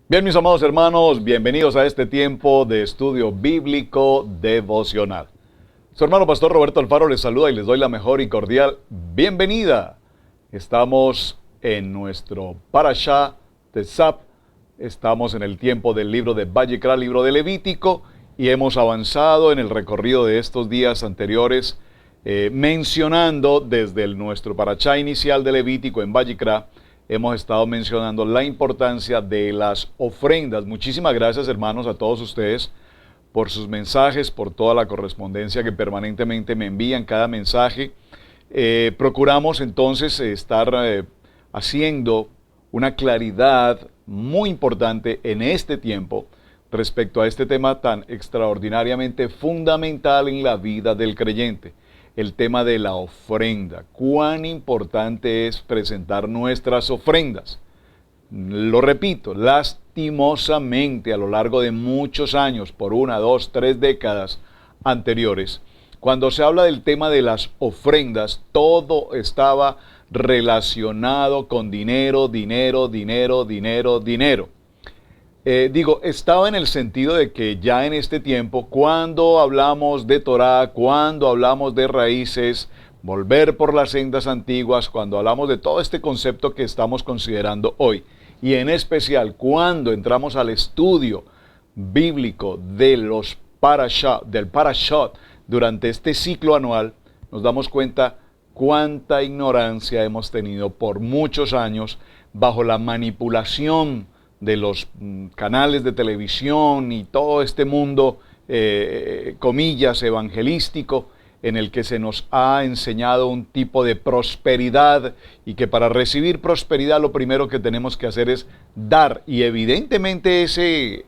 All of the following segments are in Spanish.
Bien, mis amados hermanos, bienvenidos a este tiempo de estudio bíblico devocional. Su hermano pastor Roberto Alfaro les saluda y les doy la mejor y cordial bienvenida. Estamos en nuestro Parashá Tzap, estamos en el tiempo del libro de Vayikra, libro de Levítico, y hemos avanzado en el recorrido de estos días anteriores, mencionando desde nuestro Parashá inicial de Levítico en Vayikra. Hemos estado mencionando la importancia de las ofrendas. Muchísimas gracias, hermanos, a todos ustedes por sus mensajes, por toda la correspondencia que permanentemente me envían, cada mensaje. Procuramos entonces estar haciendo una claridad muy importante en este tiempo respecto a este tema tan extraordinariamente fundamental en la vida del creyente. El tema de la ofrenda. Cuán importante es presentar nuestras ofrendas. Lo repito, lastimosamente a lo largo de muchos años, por 1, 2, 3 décadas anteriores, cuando se habla del tema de las ofrendas, todo estaba relacionado con dinero, dinero, dinero, dinero, dinero. Estaba en el sentido de que ya en este tiempo, cuando hablamos de Torá, cuando hablamos de raíces, volver por las sendas antiguas, cuando hablamos de todo este concepto que estamos considerando hoy, y en especial cuando entramos al estudio bíblico de los del Parashot durante este ciclo anual, nos damos cuenta cuánta ignorancia hemos tenido por muchos años bajo la manipulación de los canales de televisión y todo este mundo, comillas, evangelístico, en el que se nos ha enseñado un tipo de prosperidad y que para recibir prosperidad lo primero que tenemos que hacer es dar. Y evidentemente ese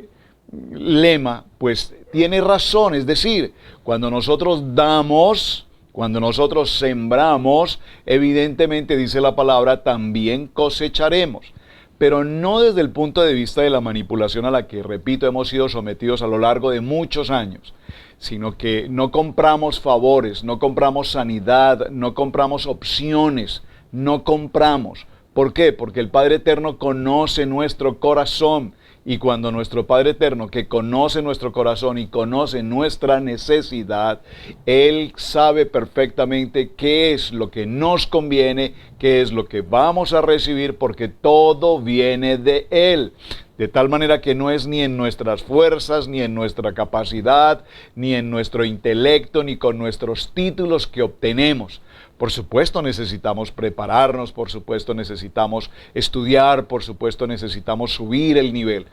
lema pues tiene razón, es decir, cuando nosotros damos, cuando nosotros sembramos, evidentemente dice la palabra, también cosecharemos. Pero no desde el punto de vista de la manipulación a la que, repito, hemos sido sometidos a lo largo de muchos años, sino que no compramos favores, no compramos sanidad, no compramos opciones, no compramos. ¿Por qué? Porque el Padre Eterno conoce nuestro corazón. Y cuando nuestro Padre Eterno, que conoce nuestro corazón y conoce nuestra necesidad, Él sabe perfectamente qué es lo que nos conviene, qué es lo que vamos a recibir, porque todo viene de Él. De tal manera que no es ni en nuestras fuerzas, ni en nuestra capacidad, ni en nuestro intelecto, ni con nuestros títulos que obtenemos. Por supuesto necesitamos prepararnos, por supuesto necesitamos estudiar, por supuesto necesitamos subir el nivel.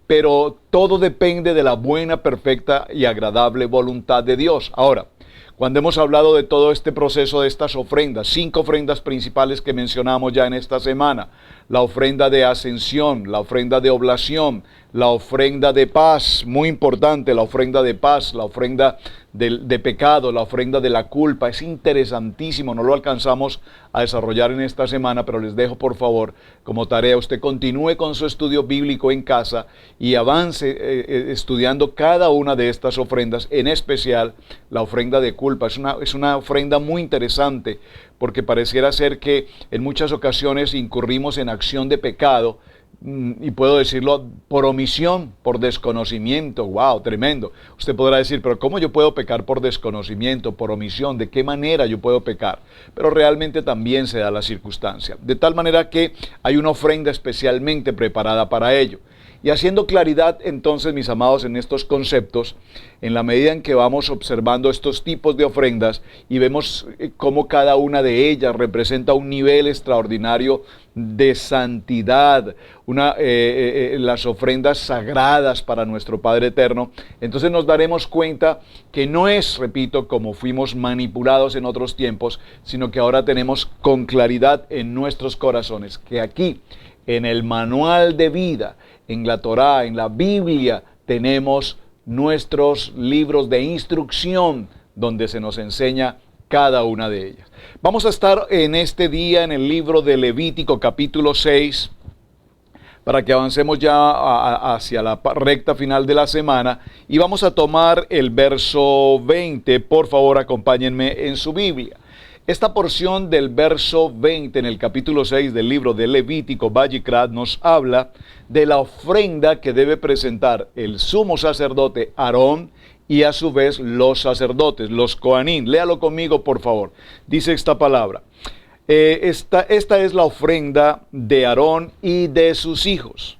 Pero todo depende de la buena, perfecta y agradable voluntad de Dios. Ahora, cuando hemos hablado de todo este proceso de estas ofrendas, 5 ofrendas principales que mencionamos ya en esta semana, la ofrenda de ascensión, la ofrenda de oblación, la ofrenda de paz, muy importante, la ofrenda de paz, la ofrenda de pecado, la ofrenda de la culpa, es interesantísimo, no lo alcanzamos a desarrollar en esta semana, pero les dejo por favor como tarea, usted continúe con su estudio bíblico en casa y avance estudiando cada una de estas ofrendas, en especial la ofrenda de culpa, es una ofrenda muy interesante, porque pareciera ser que en muchas ocasiones incurrimos en acción de pecado, y puedo decirlo por omisión, por desconocimiento. ¡Wow! Tremendo. Usted podrá decir, pero ¿cómo yo puedo pecar por desconocimiento, por omisión? ¿De qué manera yo puedo pecar? Pero realmente también se da la circunstancia. De tal manera que hay una ofrenda especialmente preparada para ello. Y haciendo claridad entonces, mis amados, en estos conceptos, en la medida en que vamos observando estos tipos de ofrendas y vemos cómo cada una de ellas representa un nivel extraordinario de santidad, las ofrendas sagradas para nuestro Padre Eterno, entonces nos daremos cuenta que no es, repito, como fuimos manipulados en otros tiempos, sino que ahora tenemos con claridad en nuestros corazones que aquí, en el manual de vida, en la Torá, en la Biblia, tenemos nuestros libros de instrucción donde se nos enseña cada una de ellas. Vamos a estar en este día en el libro de Levítico capítulo 6, para que avancemos ya hacia la recta final de la semana, y vamos a tomar el verso 20, por favor acompáñenme en su Biblia. Esta porción del verso 20 en el capítulo 6 del libro de Levítico, Vayikra, nos habla de la ofrenda que debe presentar el sumo sacerdote Aarón y a su vez los sacerdotes, los Coanín. Léalo conmigo, por favor. Dice esta palabra. Esta es la ofrenda de Aarón y de sus hijos,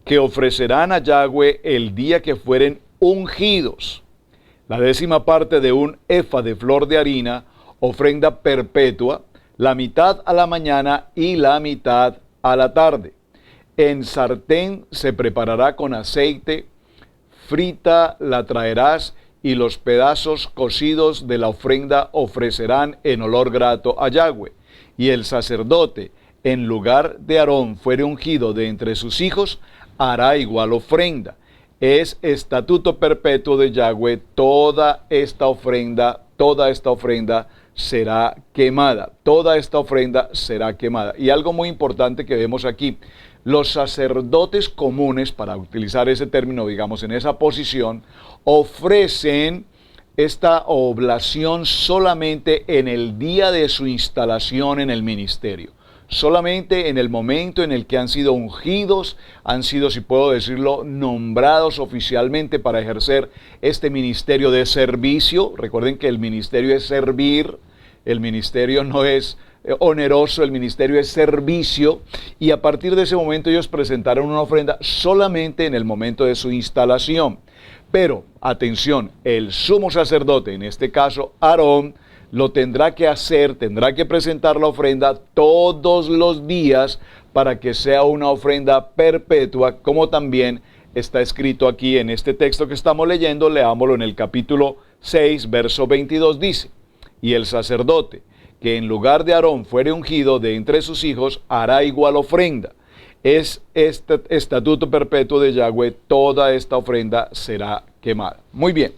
que ofrecerán a Yahweh el día que fueren ungidos. La 10ª parte de un efa de flor de harina, ofrenda perpetua, la mitad a la mañana y la mitad a la tarde. En sartén se preparará con aceite, frita la traerás, y los pedazos cocidos de la ofrenda ofrecerán en olor grato a Yahweh. Y el sacerdote, en lugar de Aarón fuere ungido de entre sus hijos, hará igual ofrenda. Es estatuto perpetuo de Yahweh, toda esta ofrenda será quemada. Toda esta ofrenda será quemada. Y algo muy importante que vemos aquí, los sacerdotes comunes, para utilizar ese término, digamos, en esa posición, ofrecen esta oblación solamente en el día de su instalación en el ministerio. Solamente en el momento en el que han sido ungidos, han sido, si puedo decirlo, nombrados oficialmente para ejercer este ministerio de servicio. Recuerden que el ministerio es servir, el ministerio no es oneroso, el ministerio es servicio, y a partir de ese momento ellos presentaron una ofrenda solamente en el momento de su instalación. Pero, atención, el sumo sacerdote, en este caso Aarón, lo tendrá que hacer, tendrá que presentar la ofrenda todos los días para que sea una ofrenda perpetua, como también está escrito aquí en este texto que estamos leyendo. Leámoslo en el capítulo 6, verso 22, dice: y el sacerdote, que en lugar de Aarón fuere ungido de entre sus hijos, hará igual ofrenda. Es este estatuto perpetuo de Yahweh, toda esta ofrenda será quemada. Muy bien.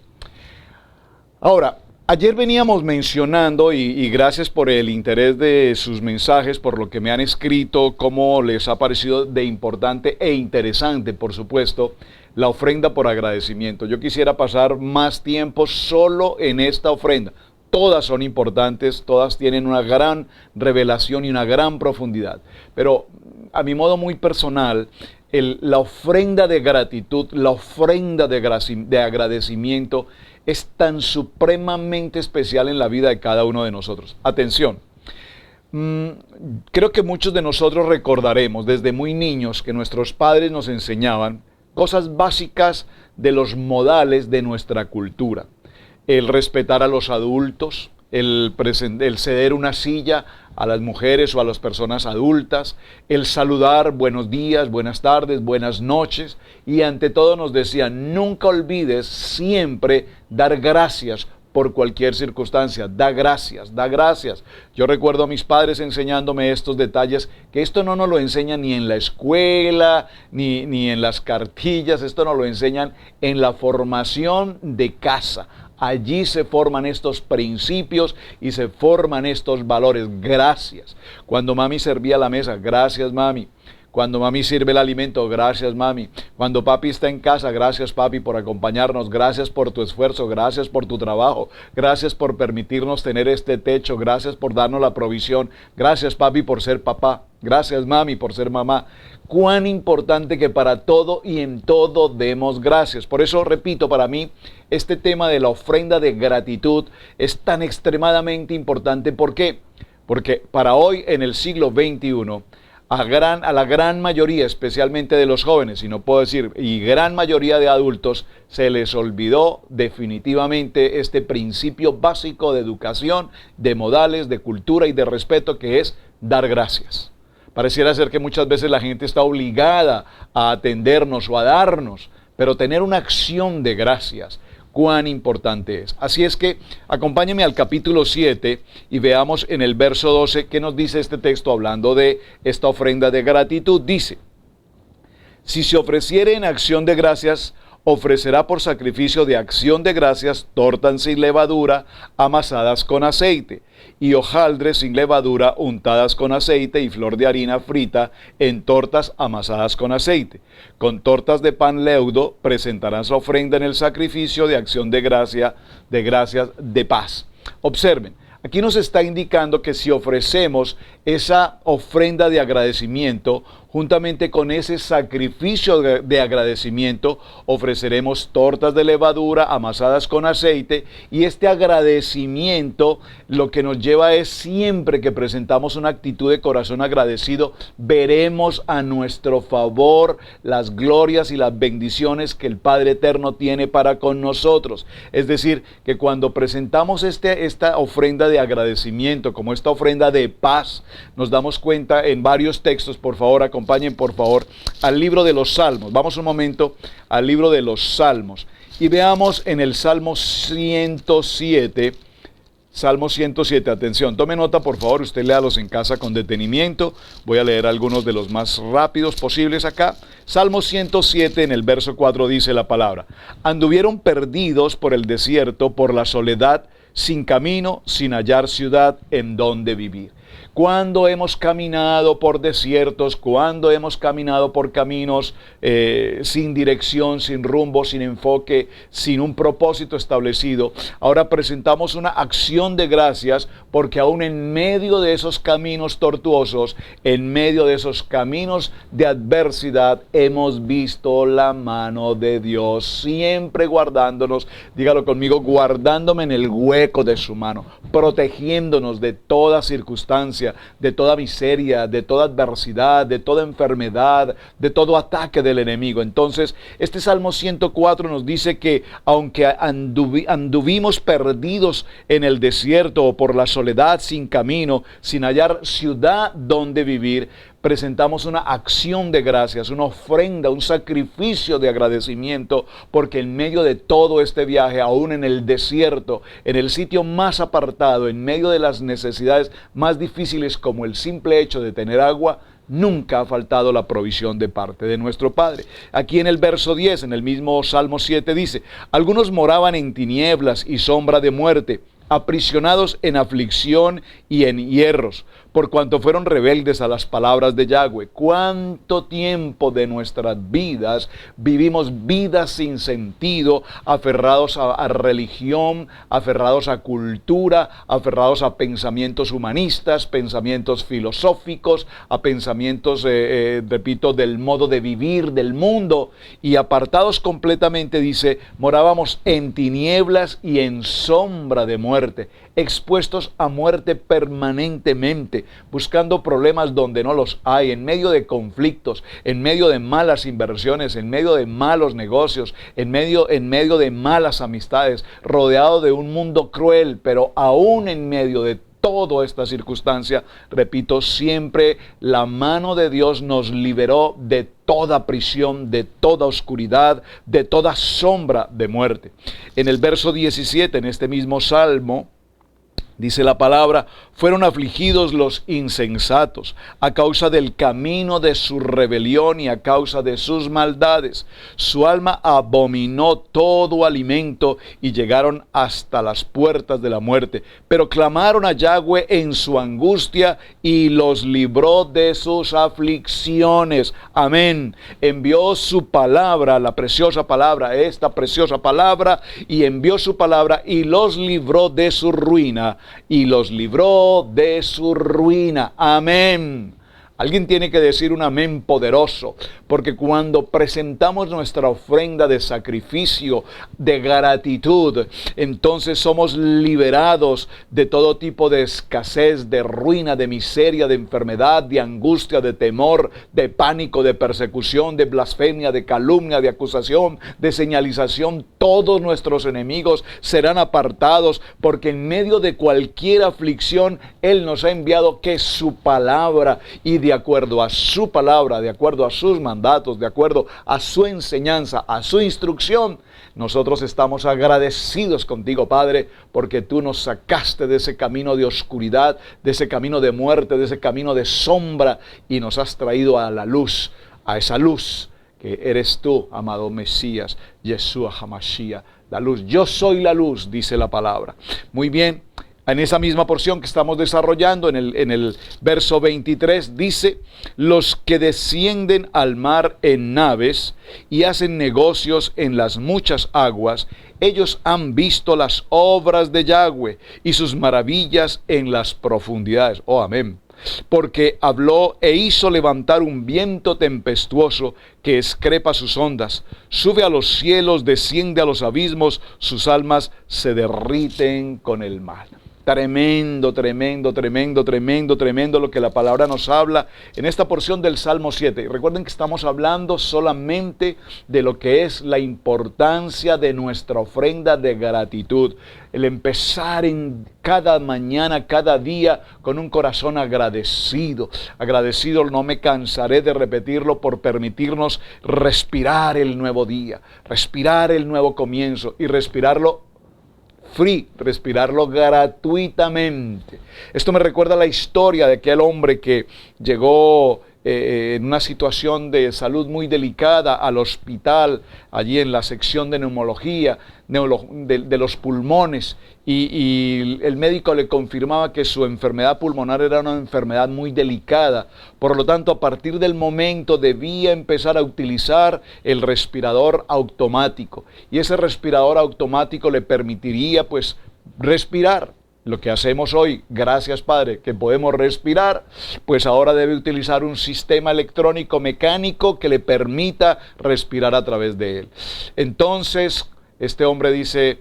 Ahora, ayer veníamos mencionando, y gracias por el interés de sus mensajes, por lo que me han escrito, cómo les ha parecido de importante e interesante, por supuesto, la ofrenda por agradecimiento. Yo quisiera pasar más tiempo solo en esta ofrenda. Todas son importantes, todas tienen una gran revelación y una gran profundidad. Pero a mi modo muy personal, la ofrenda de gratitud, la ofrenda de agradecimiento es tan supremamente especial en la vida de cada uno de nosotros. Atención, creo que muchos de nosotros recordaremos desde muy niños que nuestros padres nos enseñaban cosas básicas de los modales de nuestra cultura. El respetar a los adultos, el ceder una silla a las mujeres o a las personas adultas, el saludar buenos días, buenas tardes, buenas noches, y ante todo nos decían: nunca olvides siempre dar gracias por cualquier circunstancia. Da gracias, da gracias. Yo recuerdo a mis padres enseñándome estos detalles, que esto no nos lo enseñan ni en la escuela, ni en las cartillas. Esto nos lo enseñan en la formación de casa. Allí se forman estos principios y se forman estos valores. Gracias. Cuando mami servía la mesa, gracias mami. Cuando mami sirve el alimento, gracias mami. Cuando papi está en casa, gracias papi por acompañarnos. Gracias por tu esfuerzo, gracias por tu trabajo. Gracias por permitirnos tener este techo. Gracias por darnos la provisión. Gracias papi por ser papá. Gracias mami por ser mamá. Cuán importante que para todo y en todo demos gracias. Por eso repito, para mí este tema de la ofrenda de gratitud es tan extremadamente importante. ¿Por qué? Porque para hoy, en el siglo XXI, a la gran mayoría, especialmente de los jóvenes, y no puedo decir, y gran mayoría de adultos, se les olvidó definitivamente este principio básico de educación, de modales, de cultura y de respeto, que es dar gracias. Pareciera ser que muchas veces la gente está obligada a atendernos o a darnos, pero tener una acción de gracias, cuán importante es. Así es que acompáñenme al capítulo 7 y veamos en el verso 12 qué nos dice este texto hablando de esta ofrenda de gratitud. Dice: si se ofreciere en acción de gracias, ofrecerá por sacrificio de acción de gracias tortas sin levadura amasadas con aceite, y hojaldres sin levadura untadas con aceite, y flor de harina frita en tortas amasadas con aceite. Con tortas de pan leudo presentarán su ofrenda en el sacrificio de acción de gracias de paz. Observen, Aquí nos está indicando que si ofrecemos esa ofrenda de agradecimiento, juntamente con ese sacrificio de agradecimiento, ofreceremos tortas de levadura amasadas con aceite, y este agradecimiento lo que nos lleva es, siempre que presentamos una actitud de corazón agradecido, veremos a nuestro favor las glorias y las bendiciones que el Padre Eterno tiene para con nosotros. Es decir, que cuando presentamos esta ofrenda de agradecimiento, como esta ofrenda de paz, nos damos cuenta en varios textos. Por favor, acompañen por favor al libro de los Salmos. Vamos un momento al libro de los Salmos y veamos en el Salmo 107. Salmo 107, atención, tome nota por favor, usted léalos en casa con detenimiento. Voy a leer algunos de los más rápidos posibles acá. Salmo 107 en el verso 4 dice la palabra: anduvieron perdidos por el desierto, por la soledad, sin camino, sin hallar ciudad en donde vivir. Cuando hemos caminado por desiertos, cuando hemos caminado por caminos sin dirección, sin rumbo, sin enfoque, sin un propósito establecido, ahora presentamos una acción de gracias porque aún en medio de esos caminos tortuosos, en medio de esos caminos de adversidad, hemos visto la mano de Dios, siempre guardándonos, dígalo conmigo, guardándome en el hueco de su mano, protegiéndonos de toda circunstancia, de toda miseria, de toda adversidad, de toda enfermedad, de todo ataque del enemigo. Entonces, este Salmo 104 nos dice que aunque anduvimos perdidos en el desierto o por la soledad, sin camino, sin hallar ciudad donde vivir, presentamos una acción de gracias, una ofrenda, un sacrificio de agradecimiento, porque en medio de todo este viaje, aún en el desierto, en el sitio más apartado, en medio de las necesidades más difíciles como el simple hecho de tener agua, nunca ha faltado la provisión de parte de nuestro Padre. Aquí en el verso 10, en el mismo Salmo 7 dice: algunos moraban en tinieblas y sombra de muerte, aprisionados en aflicción y en hierros, por cuanto fueron rebeldes a las palabras de Yahweh. ¿Cuánto tiempo de nuestras vidas vivimos vidas sin sentido, aferrados a religión, aferrados a cultura, aferrados a pensamientos humanistas, pensamientos filosóficos, a pensamientos, repito, del modo de vivir del mundo, y apartados completamente, dice, morábamos en tinieblas y en sombra de muerte, expuestos a muerte permanentemente, buscando problemas donde no los hay, en medio de conflictos, en medio de malas inversiones, en medio de malos negocios, en medio de malas amistades, rodeado de un mundo cruel, pero aún en medio de toda esta circunstancia, repito, siempre la mano de Dios nos liberó de toda prisión, de toda oscuridad, de toda sombra de muerte. En el verso 17, en este mismo Salmo, dice la palabra: fueron afligidos los insensatos a causa del camino de su rebelión y a causa de sus maldades. Su alma abominó todo alimento y llegaron hasta las puertas de la muerte. Pero clamaron a Yahweh en su angustia y los libró de sus aflicciones. Amén. Envió su palabra, la preciosa palabra, esta preciosa palabra, y envió su palabra y los libró de su ruina. Y los libró de su ruina. Amén. Alguien tiene que decir un amén poderoso, porque cuando presentamos nuestra ofrenda de sacrificio, de gratitud, entonces somos liberados de todo tipo de escasez, de ruina, de miseria, de enfermedad, de angustia, de temor, de pánico, de persecución, de blasfemia, de calumnia, de acusación, de señalización. Todos nuestros enemigos serán apartados, porque en medio de cualquier aflicción, Él nos ha enviado que su palabra, y de acuerdo a su palabra, de acuerdo a sus mandatos, de acuerdo a su enseñanza, a su instrucción, nosotros estamos agradecidos contigo, Padre, porque tú nos sacaste de ese camino de oscuridad, de ese camino de muerte, de ese camino de sombra, y nos has traído a la luz, a esa luz que eres tú, amado Mesías, Yeshua HaMashiach, la luz. Yo soy la luz, dice la palabra. Muy bien. En esa misma porción que estamos desarrollando, en el verso 23, dice: los que descienden al mar en naves y hacen negocios en las muchas aguas, ellos han visto las obras de Yahweh y sus maravillas en las profundidades. Oh, amén. Porque habló e hizo levantar un viento tempestuoso que excrepa sus ondas. Sube a los cielos, desciende a los abismos, sus almas se derriten con el mar. Tremendo, tremendo, tremendo, tremendo, tremendo lo que la palabra nos habla en esta porción del Salmo 7. Y recuerden que estamos hablando solamente de lo que es la importancia de nuestra ofrenda de gratitud. El empezar en cada mañana, cada día, con un corazón agradecido. Agradecido, no me cansaré de repetirlo, por permitirnos respirar el nuevo día, respirar el nuevo comienzo y respirarlo respirarlo gratuitamente. Esto me recuerda la historia de aquel hombre que llegó en una situación de salud muy delicada al hospital, allí en la sección de neumología, de los pulmones, y el médico le confirmaba que su enfermedad pulmonar era una enfermedad muy delicada. Por lo tanto, a partir del momento debía empezar a utilizar el respirador automático, y ese respirador automático le permitiría pues respirar. Lo que hacemos hoy, gracias Padre, que podemos respirar, pues ahora debe utilizar un sistema electrónico mecánico que le permita respirar a través de él. Entonces, este hombre dice: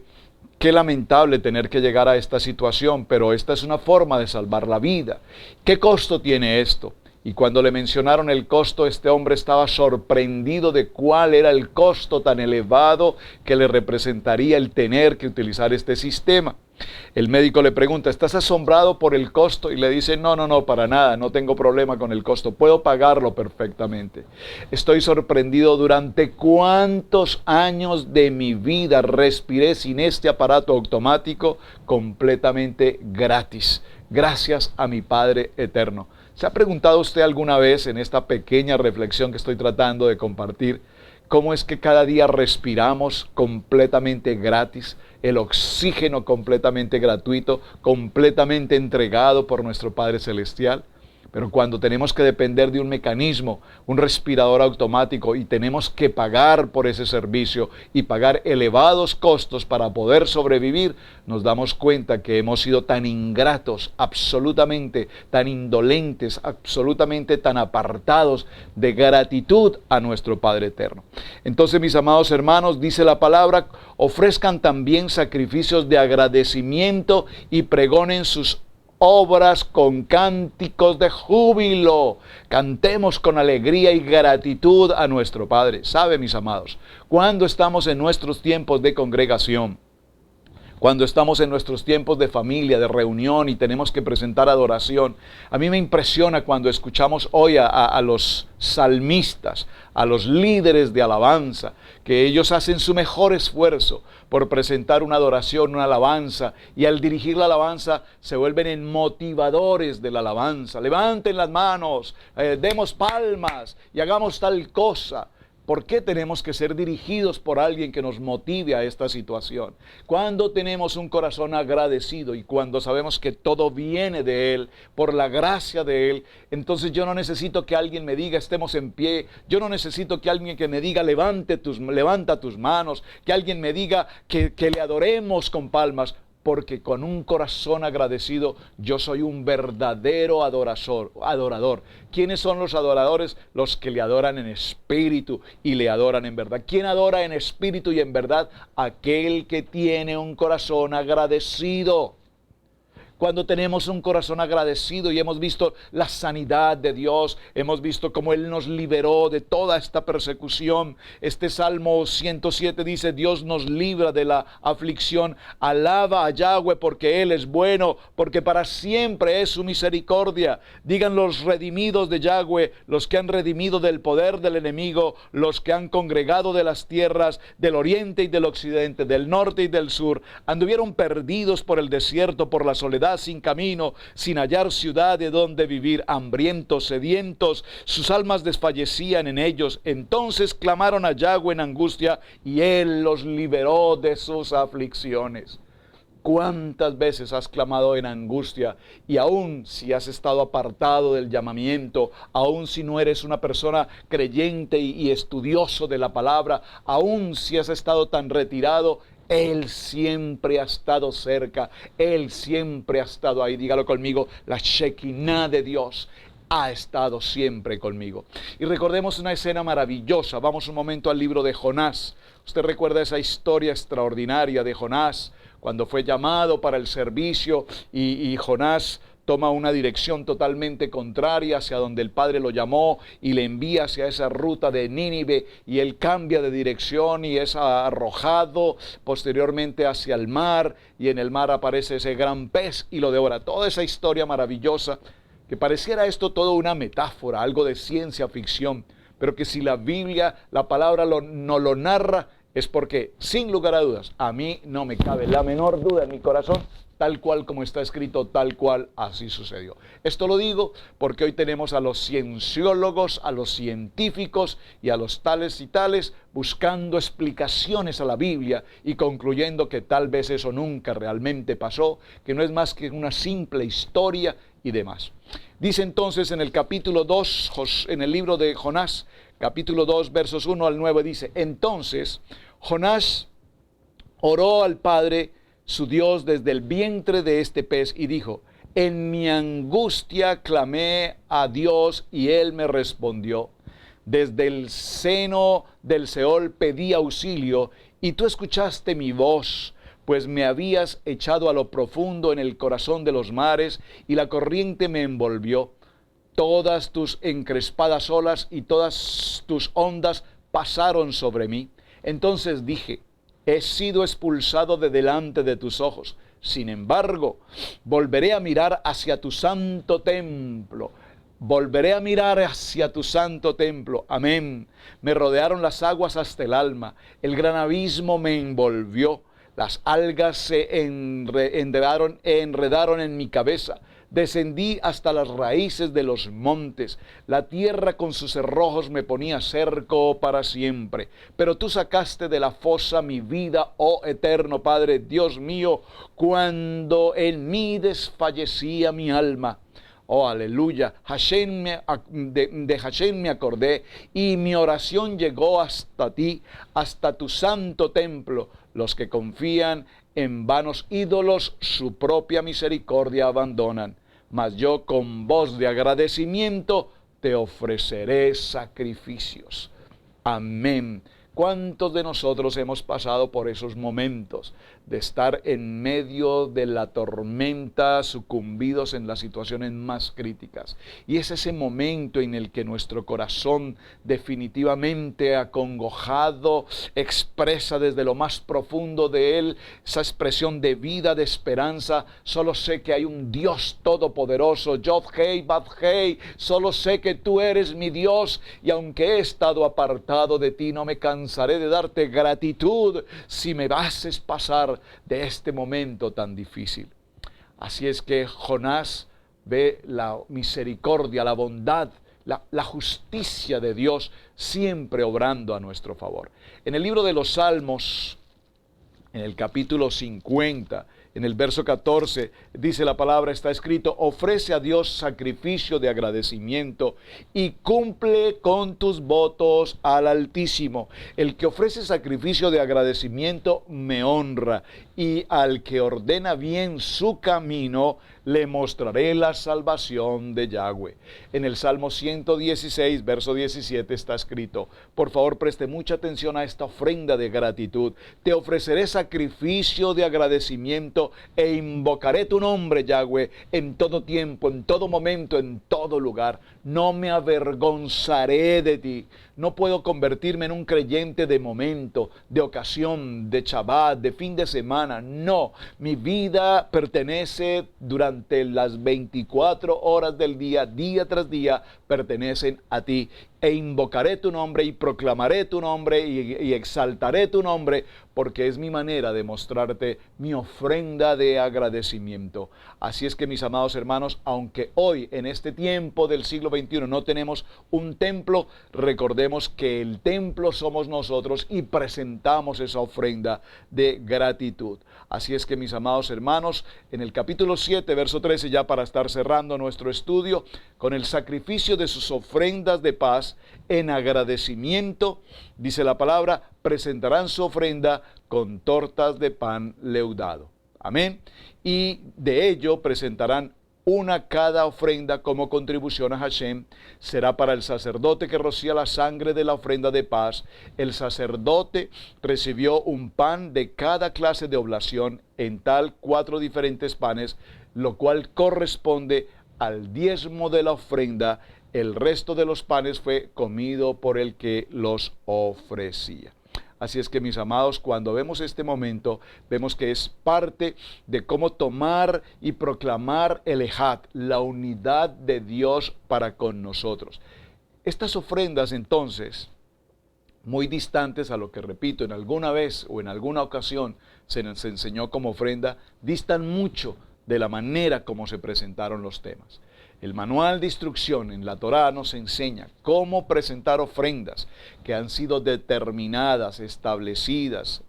qué lamentable tener que llegar a esta situación, pero esta es una forma de salvar la vida. ¿Qué costo tiene esto? Y cuando le mencionaron el costo, este hombre estaba sorprendido de cuál era el costo tan elevado que le representaría el tener que utilizar este sistema. El médico le pregunta: ¿estás asombrado por el costo? Y le dice: no, para nada, no tengo problema con el costo, puedo pagarlo perfectamente. Estoy sorprendido durante cuántos años de mi vida respiré sin este aparato automático completamente gratis, gracias a mi Padre eterno. ¿Se ha preguntado usted alguna vez en esta pequeña reflexión que estoy tratando de compartir, cómo es que cada día respiramos completamente gratis, el oxígeno completamente gratuito, completamente entregado por nuestro Padre Celestial? Pero cuando tenemos que depender de un mecanismo, un respirador automático, y tenemos que pagar por ese servicio y pagar elevados costos para poder sobrevivir, nos damos cuenta que hemos sido tan ingratos, absolutamente tan indolentes, absolutamente tan apartados de gratitud a nuestro Padre Eterno. Entonces, mis amados hermanos, dice la palabra: ofrezcan también sacrificios de agradecimiento y pregonen sus obras con cánticos de júbilo. Cantemos con alegría y gratitud a nuestro Padre. ¿Sabe, mis amados? Cuando estamos en nuestros tiempos de congregación, cuando estamos en nuestros tiempos de familia, de reunión, y tenemos que presentar adoración, a mí me impresiona cuando escuchamos hoy a los salmistas, a los líderes de alabanza, que ellos hacen su mejor esfuerzo por presentar una adoración, una alabanza, y al dirigir la alabanza se vuelven en motivadores de la alabanza. Levanten las manos, demos palmas y hagamos tal cosa. ¿Por qué tenemos que ser dirigidos por alguien que nos motive a esta situación? Cuando tenemos un corazón agradecido y cuando sabemos que todo viene de Él, por la gracia de Él, entonces yo no necesito que alguien me diga estemos en pie, yo no necesito que alguien que me diga levanta tus manos, que alguien me diga que le adoremos con palmas. Porque con un corazón agradecido yo soy un verdadero adorador. ¿Quiénes son los adoradores? Los que le adoran en espíritu y le adoran en verdad. ¿Quién adora en espíritu y en verdad? Aquel que tiene un corazón agradecido. Cuando tenemos un corazón agradecido y hemos visto la sanidad de Dios, hemos visto cómo Él nos liberó de toda esta persecución. Este Salmo 107 dice: Dios nos libra de la aflicción. Alaba a Yahweh porque Él es bueno, porque para siempre es su misericordia. Digan los redimidos de Yahweh, los que han redimido del poder del enemigo, los que han congregado de las tierras del oriente y del occidente, del norte y del sur, anduvieron perdidos por el desierto, por la soledad, sin camino, sin hallar ciudad de donde vivir, hambrientos, sedientos, sus almas desfallecían en ellos. Entonces clamaron a Yahweh en angustia y Él los liberó de sus aflicciones. ¿Cuántas veces has clamado en angustia? Y aún si has estado apartado del llamamiento, aún si no eres una persona creyente y estudioso de la palabra, aún si has estado tan retirado, Él siempre ha estado cerca, Él siempre ha estado ahí. Dígalo conmigo, la Shekinah de Dios ha estado siempre conmigo. Y recordemos una escena maravillosa. Vamos un momento al libro de Jonás. Usted recuerda esa historia extraordinaria de Jonás, cuando fue llamado para el servicio y Jonás toma una dirección totalmente contraria hacia donde el Padre lo llamó y le envía hacia esa ruta de Nínive, y él cambia de dirección y es arrojado posteriormente hacia el mar, y en el mar aparece ese gran pez y lo devora. Toda esa historia maravillosa, que pareciera esto todo una metáfora, algo de ciencia ficción, pero que si la Biblia, la palabra no lo narra, es porque, sin lugar a dudas, a mí no me cabe la menor duda en mi corazón, tal cual como está escrito, tal cual así sucedió. Esto lo digo porque hoy tenemos a los cienciólogos, a los científicos y a los tales y tales buscando explicaciones a la Biblia y concluyendo que tal vez eso nunca realmente pasó, que no es más que una simple historia y demás. Dice entonces en el capítulo 2, en el libro de Jonás, capítulo 2, versos 1 al 9, dice: entonces Jonás oró al Padre su Dios desde el vientre de este pez y dijo: en mi angustia clamé a Dios y Él me respondió. Desde el seno del Seol pedí auxilio y tú escuchaste mi voz, pues me habías echado a lo profundo en el corazón de los mares y la corriente me envolvió. Todas tus encrespadas olas y todas tus ondas pasaron sobre mí. Entonces dije: he sido expulsado de delante de tus ojos. Sin embargo, volveré a mirar hacia tu santo templo. Volveré a mirar hacia tu santo templo. Amén. Me rodearon las aguas hasta el alma. El gran abismo me envolvió. Las algas se enredaron en mi cabeza. Descendí hasta las raíces de los montes. La tierra con sus cerrojos me ponía cerco para siempre. Pero tú sacaste de la fosa mi vida, oh eterno Padre, Dios mío, cuando en mí desfallecía mi alma. Oh, aleluya. De Hashem me acordé y mi oración llegó hasta ti, hasta tu santo templo. Los que confían en vanos ídolos su propia misericordia abandonan. Mas yo con voz de agradecimiento te ofreceré sacrificios. Amén. ¿Cuántos de nosotros hemos pasado por esos momentos de estar en medio de la tormenta, sucumbidos en las situaciones más críticas? Y es ese momento en el que nuestro corazón, definitivamente acongojado, expresa desde lo más profundo de él esa expresión de vida, de esperanza. Solo sé que hay un Dios todopoderoso, Yod-Hei, Vav-Hei, solo sé que tú eres mi Dios, y aunque he estado apartado de ti, no me cansaré de darte gratitud si me haces pasar de este momento tan difícil. Así es que Jonás ve la misericordia, la bondad, la justicia de Dios siempre obrando a nuestro favor. En el libro de los Salmos, en el capítulo 50, en el verso 14, dice la palabra, está escrito: ofrece a Dios sacrificio de agradecimiento y cumple con tus votos al Altísimo. El que ofrece sacrificio de agradecimiento me honra, y al que ordena bien su camino, le mostraré la salvación de Yahweh. En el Salmo 116, verso 17 está escrito, por favor preste mucha atención a esta ofrenda de gratitud: te ofreceré sacrificio de agradecimiento e invocaré tu nombre, Yahweh, en todo tiempo, en todo momento, en todo lugar. No me avergonzaré de ti. No puedo convertirme en un creyente de momento, de ocasión, de Shabbat, de fin de semana. No, mi vida pertenece durante las 24 horas del día, día tras día, pertenecen a ti. e invocaré tu nombre y proclamaré tu nombre y exaltaré tu nombre, porque es mi manera de mostrarte mi ofrenda de agradecimiento. Así es que, mis amados hermanos, aunque hoy en este tiempo del siglo XXI no tenemos un templo, recordemos que el templo somos nosotros y presentamos esa ofrenda de gratitud. Así es que, mis amados hermanos, en el capítulo 7, verso 13, ya para estar cerrando nuestro estudio, con el sacrificio de sus ofrendas de paz, en agradecimiento, dice la palabra, presentarán su ofrenda con tortas de pan leudado. Amén. Y de ello presentarán una cada ofrenda como contribución a Hashem. Será para el sacerdote que rocía la sangre de la ofrenda de paz. El sacerdote recibió un pan de cada clase de oblación, en tal 4 diferentes panes, lo cual corresponde al diezmo de la ofrenda. El resto de los panes fue comido por el que los ofrecía. Así es que, mis amados, cuando vemos este momento, vemos que es parte de cómo tomar y proclamar el Ejad, la unidad de Dios para con nosotros. Estas ofrendas, entonces, muy distantes a lo que, repito, en alguna vez o en alguna ocasión se nos enseñó como ofrenda, distan mucho de la manera como se presentaron los temas. El manual de instrucción en la Torá nos enseña cómo presentar ofrendas que han sido determinadas, establecidas,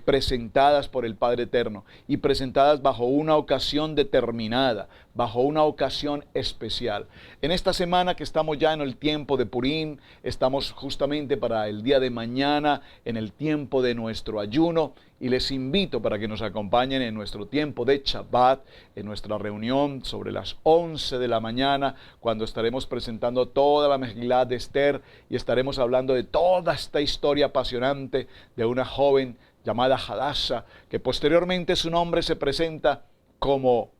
presentadas por el Padre Eterno y presentadas bajo una ocasión determinada, bajo una ocasión especial. En esta semana que estamos ya en el tiempo de Purim, estamos justamente para el día de mañana en el tiempo de nuestro ayuno, y les invito para que nos acompañen en nuestro tiempo de Shabbat, en nuestra reunión sobre las 11 de la mañana, cuando estaremos presentando toda la Megilá de Esther y estaremos hablando de toda esta historia apasionante de una joven llamada Hadasha, que posteriormente su nombre se presenta como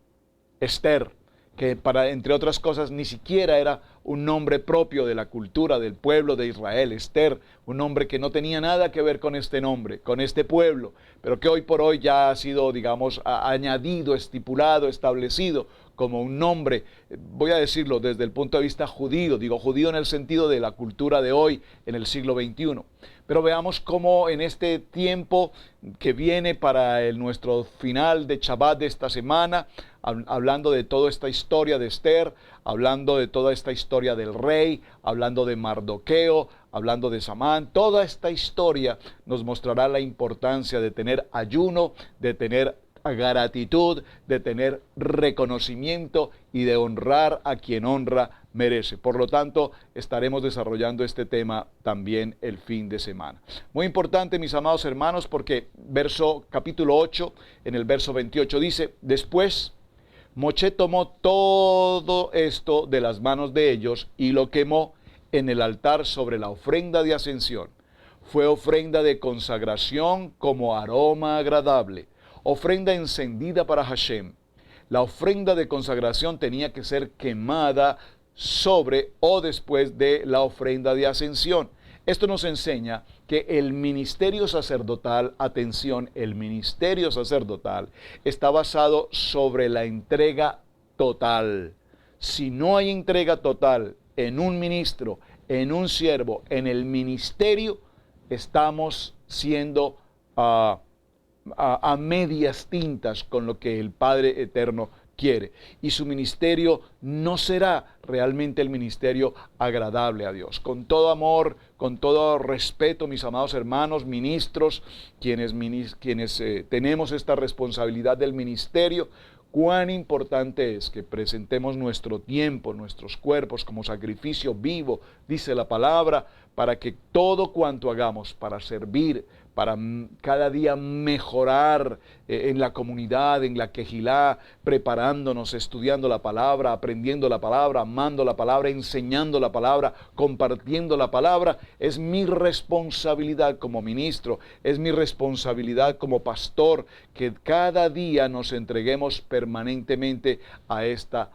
Esther, que entre otras cosas ni siquiera era un nombre propio de la cultura del pueblo de Israel. Esther, un nombre que no tenía nada que ver con este nombre, con este pueblo, pero que hoy por hoy ya ha sido, digamos, añadido, estipulado, establecido como un nombre, voy a decirlo desde el punto de vista judío, digo judío en el sentido de la cultura de hoy, en el siglo XXI. Pero veamos cómo en este tiempo que viene para nuestro final de Shabbat de esta semana, hablando de toda esta historia de Esther, hablando de toda esta historia del rey, hablando de Mardoqueo, hablando de Samán, toda esta historia nos mostrará la importancia de tener ayuno, de tener gratitud, de tener reconocimiento y de honrar a quien honra merece. Por lo tanto, estaremos desarrollando este tema también el fin de semana. Muy importante, mis amados hermanos, porque capítulo 8, en el verso 28 dice, después Moshe tomó todo esto de las manos de ellos y lo quemó en el altar sobre la ofrenda de ascensión. Fue ofrenda de consagración como aroma agradable, ofrenda encendida para Hashem. La ofrenda de consagración tenía que ser quemada sobre o después de la ofrenda de ascensión. Esto nos enseña que el ministerio sacerdotal, atención, el ministerio sacerdotal está basado sobre la entrega total. Si no hay entrega total en un ministro, en un siervo, en el ministerio, estamos siendo a medias tintas con lo que el Padre Eterno quiere, y su ministerio no será realmente el ministerio agradable a Dios. Con todo amor, con todo respeto, mis amados hermanos, ministros, quienes tenemos esta responsabilidad del ministerio, cuán importante es que presentemos nuestro tiempo, nuestros cuerpos como sacrificio vivo, dice la palabra, para que todo cuanto hagamos para servir, para cada día mejorar en la comunidad, en la quejilá, preparándonos, estudiando la palabra, aprendiendo la palabra, amando la palabra, enseñando la palabra, compartiendo la palabra, es mi responsabilidad como ministro, es mi responsabilidad como pastor, que cada día nos entreguemos permanentemente a esta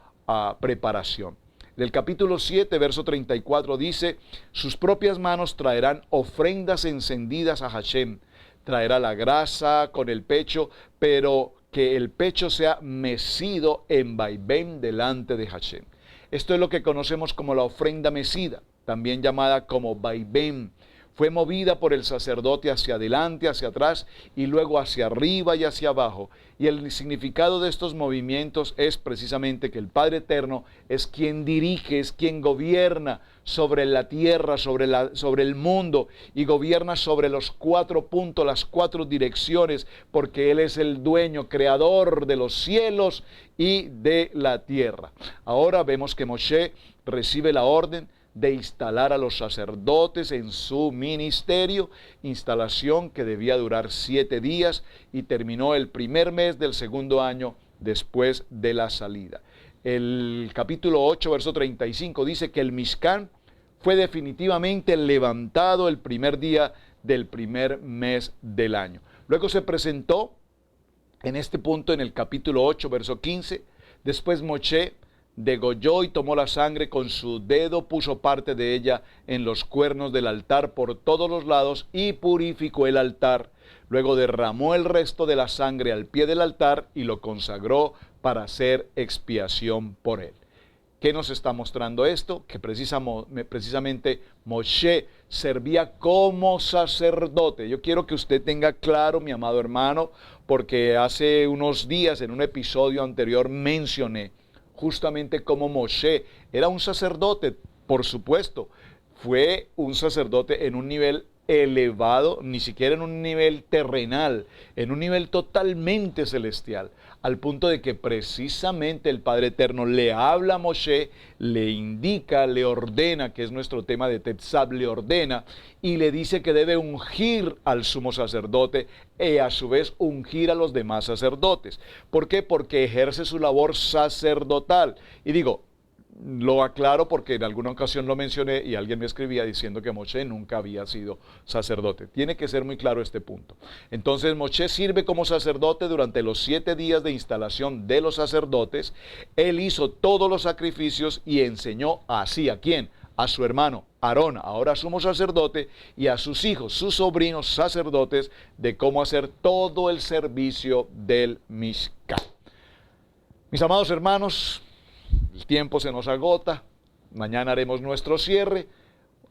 preparación. Del capítulo 7, verso 34 dice, sus propias manos traerán ofrendas encendidas a Hashem, traerá la grasa con el pecho, pero que el pecho sea mecido en vaivén delante de Hashem. Esto es lo que conocemos como la ofrenda mecida. también llamada como vaivén. Fue movida por el sacerdote hacia adelante, hacia atrás y luego hacia arriba y hacia abajo. Y el significado de estos movimientos es precisamente que el Padre Eterno es quien dirige, es quien gobierna sobre la tierra, sobre el mundo, y gobierna sobre los 4 puntos, las 4 direcciones, porque Él es el dueño, creador de los cielos y de la tierra. Ahora vemos que Moshe recibe la orden de instalar a los sacerdotes en su ministerio, instalación que debía durar 7 días y terminó el primer mes del segundo año después de la salida. El capítulo 8, verso 35 dice que el Mishkan fue definitivamente levantado el primer día del primer mes del año. Luego se presentó en este punto en el capítulo 8, verso 15, después Moshe degolló y tomó la sangre con su dedo, puso parte de ella en los cuernos del altar por todos los lados y purificó el altar. Luego derramó el resto de la sangre al pie del altar y lo consagró para hacer expiación por él. ¿Qué nos está mostrando esto? Que precisamente Moshe servía como sacerdote. Yo quiero que usted tenga claro, mi amado hermano, porque hace unos días en un episodio anterior mencioné justamente como Moshe era un sacerdote, por supuesto, fue un sacerdote en un nivel elevado, ni siquiera en un nivel terrenal, en un nivel totalmente celestial, al punto de que precisamente el Padre Eterno le habla a Moshe, le indica, le ordena, que es nuestro tema de Tetzab, le ordena y le dice que debe ungir al sumo sacerdote y a su vez ungir a los demás sacerdotes. ¿Por qué? Porque ejerce su labor sacerdotal. Y digo, lo aclaro porque en alguna ocasión lo mencioné y alguien me escribía diciendo que Moshe nunca había sido sacerdote. Tiene que ser muy claro este punto. Entonces Moshe sirve como sacerdote durante los 7 días de instalación de los sacerdotes. Él hizo todos los sacrificios y enseñó así, ¿a quién? A su hermano Aarón, ahora sumo sacerdote, y a sus hijos, sus sobrinos sacerdotes, de cómo hacer todo el servicio del Mishkan. Mis amados hermanos, el tiempo se nos agota, mañana haremos nuestro cierre,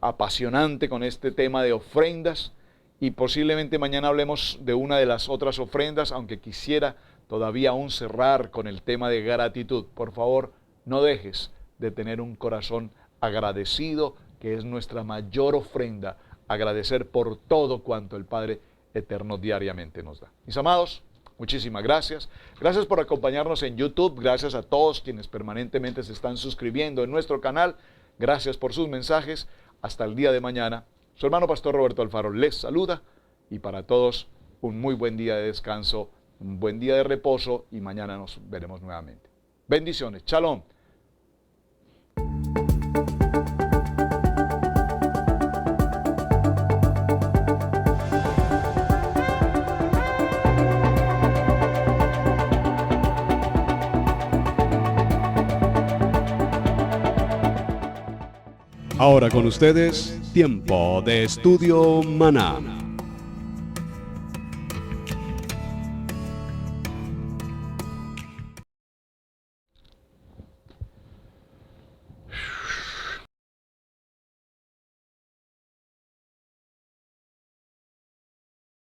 apasionante con este tema de ofrendas, y posiblemente mañana hablemos de una de las otras ofrendas, aunque quisiera todavía aún cerrar con el tema de gratitud. Por favor, no dejes de tener un corazón agradecido, que es nuestra mayor ofrenda, agradecer por todo cuanto el Padre Eterno diariamente nos da. Mis amados, muchísimas gracias. Gracias por acompañarnos en YouTube. Gracias a todos quienes permanentemente se están suscribiendo en nuestro canal. Gracias por sus mensajes. Hasta el día de mañana. Su hermano Pastor Roberto Alfaro les saluda. Y para todos, un muy buen día de descanso, un buen día de reposo y mañana nos veremos nuevamente. Bendiciones. Shalom. Ahora con ustedes, Tiempo de Estudio Maná.